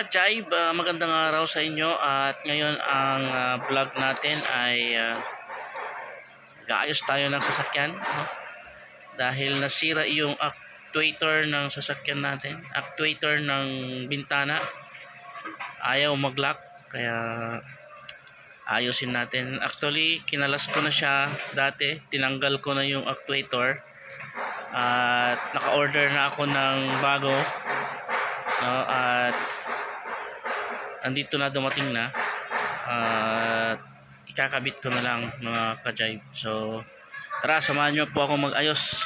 ka-jibe, magandang araw sa inyo at ngayon ang vlog natin ay gaayos tayo ng sasakyan, no? Dahil nasira yung actuator ng sasakyan natin, actuator ng bintana, ayaw mag-lock, kaya ayusin natin. Actually, kinalas ko na siya dati, tinanggal ko na yung actuator at naka-order na ako ng bago, no? At andito na, dumating na at ikakabit ko na lang mga ka-jibe. So tara, samahan nyo po ako mag-ayos.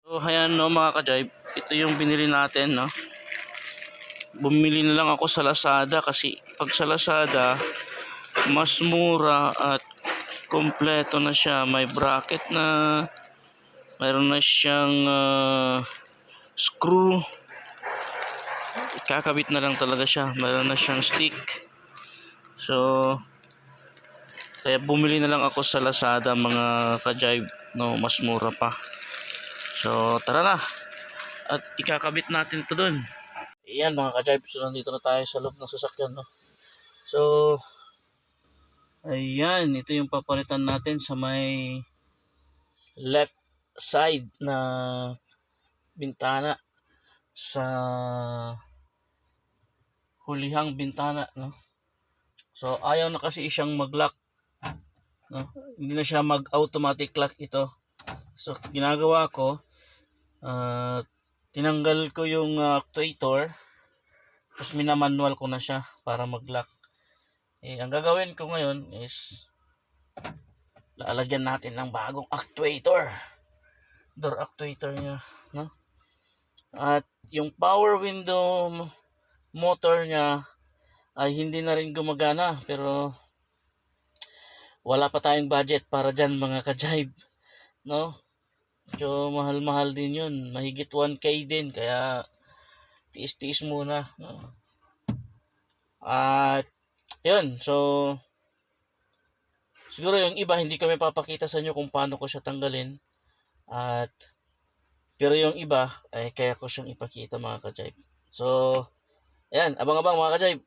So ayan, no mga ka-jibe, ito yung binili natin, no. Bumili na lang ako sa Lazada kasi pag sa Lazada mas mura at kompleto na siya. May bracket na, mayroon na siyang screw, ikakabit na lang talaga siya, mayroon na siyang stick. So kaya bumili na lang ako sa Lazada mga ka-jibe, no, mas mura pa. So tara na at ikakabit natin to dun. Ayan mga ka-jibe, so nandito na tayo sa loob ng sasakyan, no. So ayan, ito yung papalitan natin sa may left side na bintana, sa hulihang bintana, no. So ayaw na kasi siyang mag-lock, no? Hindi na siya mag-automatic lock ito. So ginagawa ko, tinanggal ko yung actuator, tapos minamanual ko na siya para mag-lock. Ang gagawin ko ngayon is lalagyan natin ng bagong actuator, door actuator niya, no? At yung power window motor niya ay hindi na rin gumagana, pero wala pa tayong budget para dyan mga ka-jibe, no. So mahal-mahal din yun, mahigit 1K din, kaya tiis-tiis muna, no? At yun, so siguro yung iba hindi kami papakita sa inyo kung paano ko siya tanggalin, at pero yung iba ay kaya ko siyang ipakita mga ka-jibe. So ayan, abang-abang mga ka-jibe.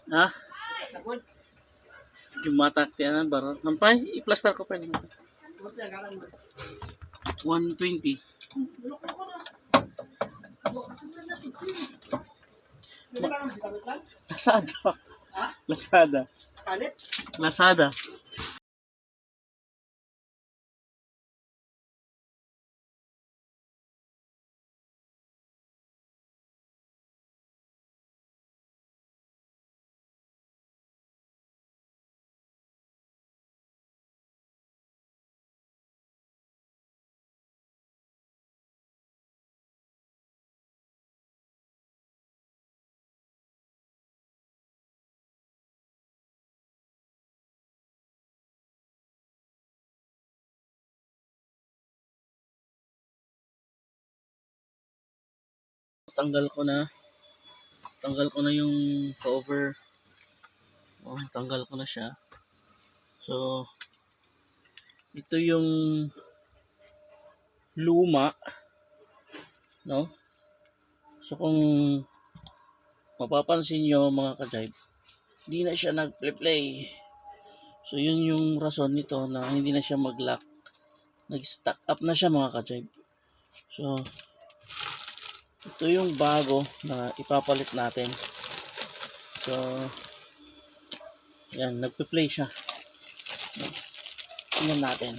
Ha? Gimatak tiyan baron. Nampay i-plaster ko pa ni. 120. Lazada. Lazada. Lazada. Tanggal ko na yung cover. Tanggal ko na siya. So ito yung luma, no. So kung mapapansin nyo mga ka-jibe, hindi na siya nag-play. So yun yung rason nito na hindi na siya mag-lock, nag-stack up na siya mga ka-jibe. So ito yung bago na ipapalit natin. So, yan, nagpe-play siya. Tingnan natin.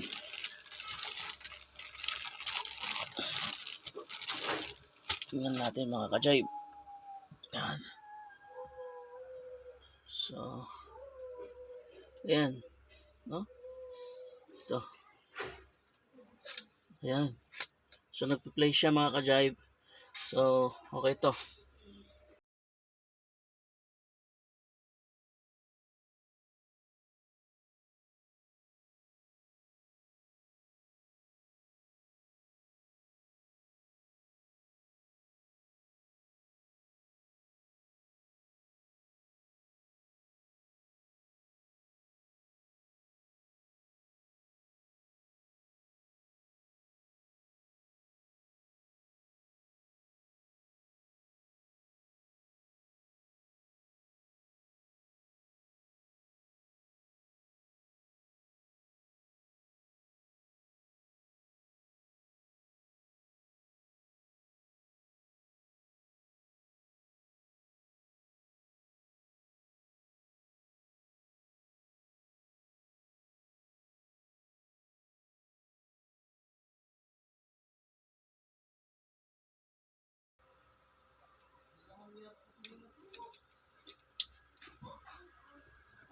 Tingnan natin mga ka-jive. Yan. So, ayan. No? Ito. Ayan. So, nagpe-play siya mga ka-jive. So, okay to.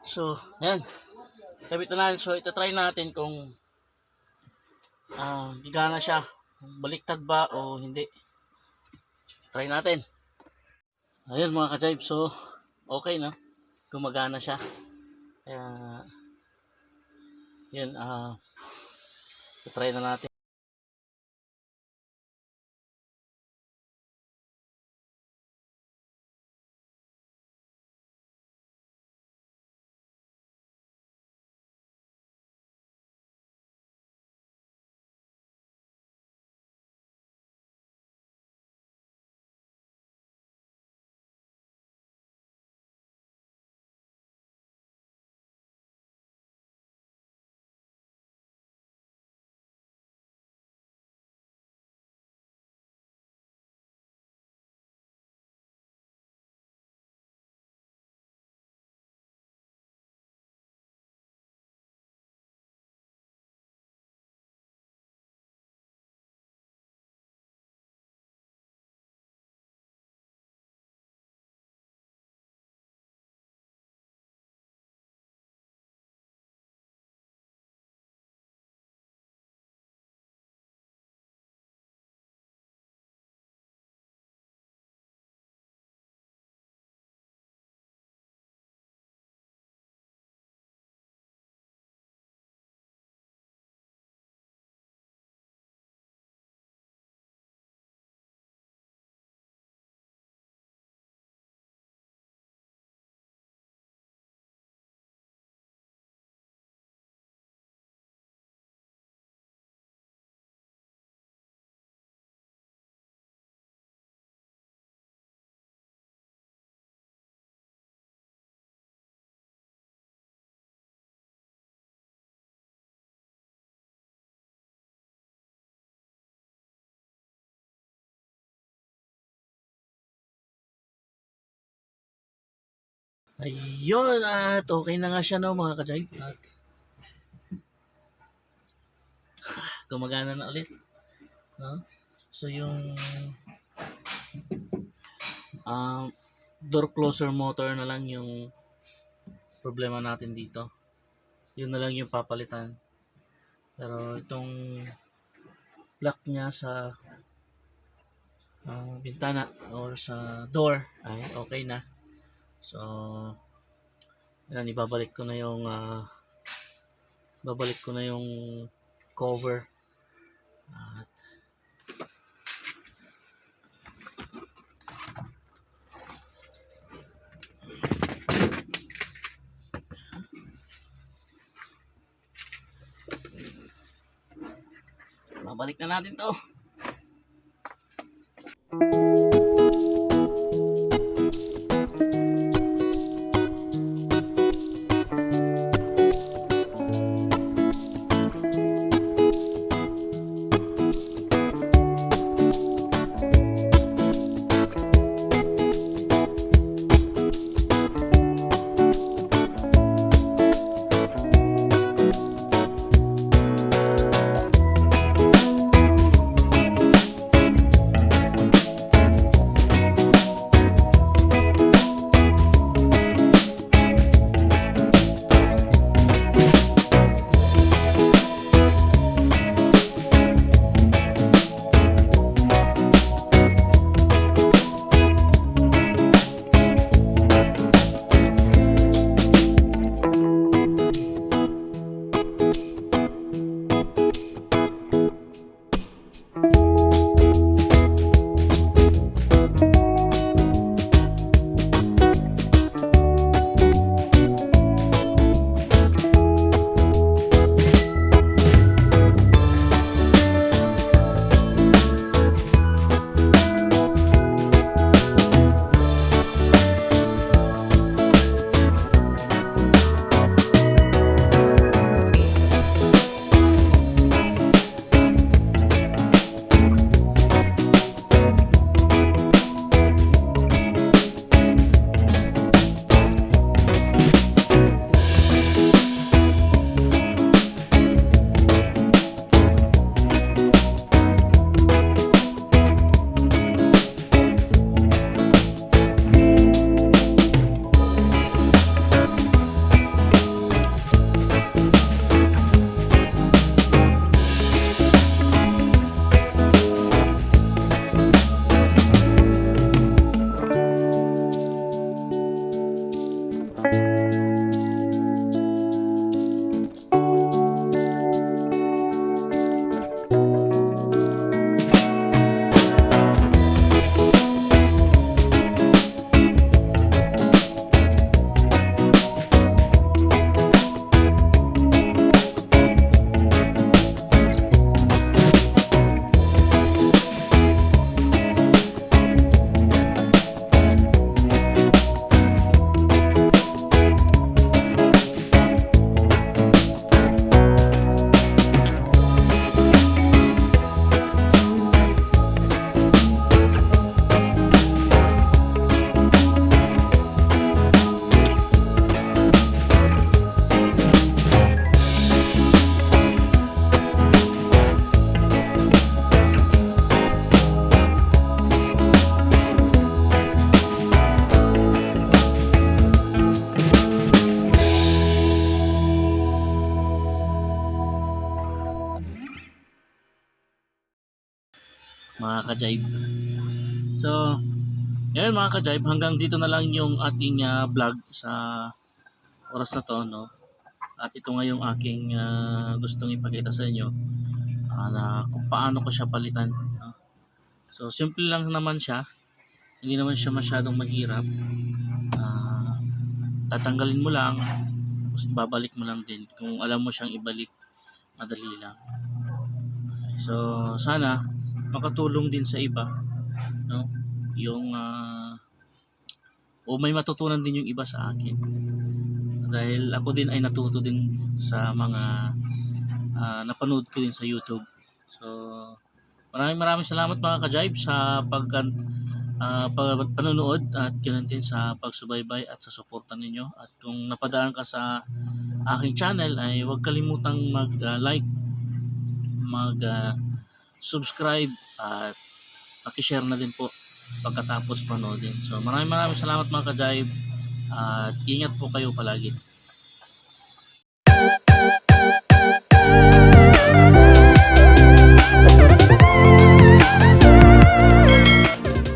So, ayan. Kabit na natin. So, ito try natin kung gigana siya. Baliktad ba o hindi. Try natin. Ayan mga ka-jive. So, okay no. Gumagana siya. Kaya, yun. Try na natin. Ayun, at okay na nga siya no mga ka-jive. At gumagana na ulit. No? So yung door closer motor na lang yung problema natin dito. Yun na lang yung papalitan. Pero itong lock niya sa bintana or sa door ay okay na. So, yan, babalik ko na yung cover. At babalik na natin to. mga ka-jive. So ngayon mga ka-jive, hanggang dito na lang yung ating vlog sa oras na to, no? At ito nga yung aking gustong ipakita sa inyo, na kung paano ko siya palitan, no? So simple lang naman siya, hindi naman siya masyadong mahirap. Tatanggalin mo lang, tapos babalik mo lang din. Kung alam mo siyang ibalik, madali lang. So sana makatulong din sa iba, no? Yung o may matutunan din yung iba sa akin, dahil ako din ay natuto din sa mga napanood ko din sa YouTube. So maraming salamat mga ka-jive sa panonood, at ganoon din sa pagsubaybay at sa suporta ninyo. At kung napadaan ka sa aking channel ay huwag kalimutang mag-like, mag-subscribe, at paki-share na din po pagkatapos panoodin. So maraming salamat mga ka-jive, at ingat po kayo palagi.